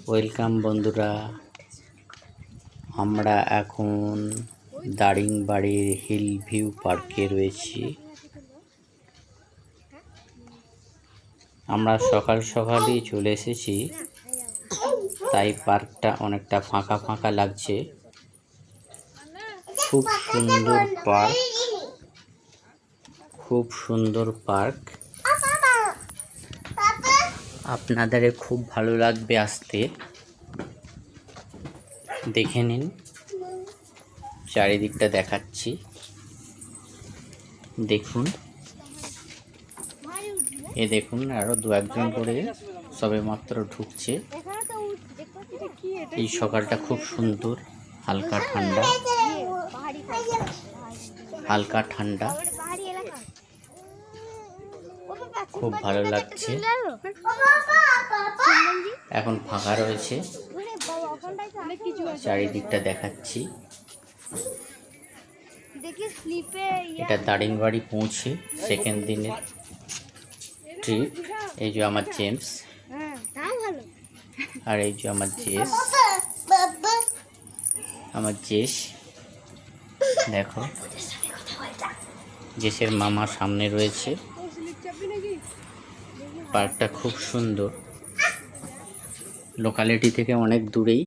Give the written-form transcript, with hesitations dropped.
Welcome বন্ধুরা, আমরা এখন দারিংবাড়ির হিল ভিউ পার্কে রয়েছি। আমরা সকাল সকালই চলে এসেছি, তাই পার্কটা অনেকটা ফাঁকা ফাঁকা লাগছে। খুব সুন্দর পার্ক, খুব সুন্দর পার্ক। আপনাদের খুব ভালো লাগবে আসতে। দেখে নিন, চারিদিকটা দেখাচ্ছি, দেখুন। দেখুন আরো দু একজন করে সবে মাত্র ঢুকছে। এই সকালটা খুব সুন্দর, হালকা ঠান্ডা, হালকা ঠান্ডা, খুব ভালো লাগছে। এখন ফাঁকা রয়েছে, চারিদিকটা দেখাচ্ছি। এটা দারিংবাড়ি পৌঁছে সেকেন্ড দিনের ট্রিপ। এই যে আমার জেমস, আর এই যে আমার জেস, দেখো জেসের মামা সামনে রয়েছে। পার্কটা খুব সুন্দর, লোকালিটি থেকে অনেক দূরেই।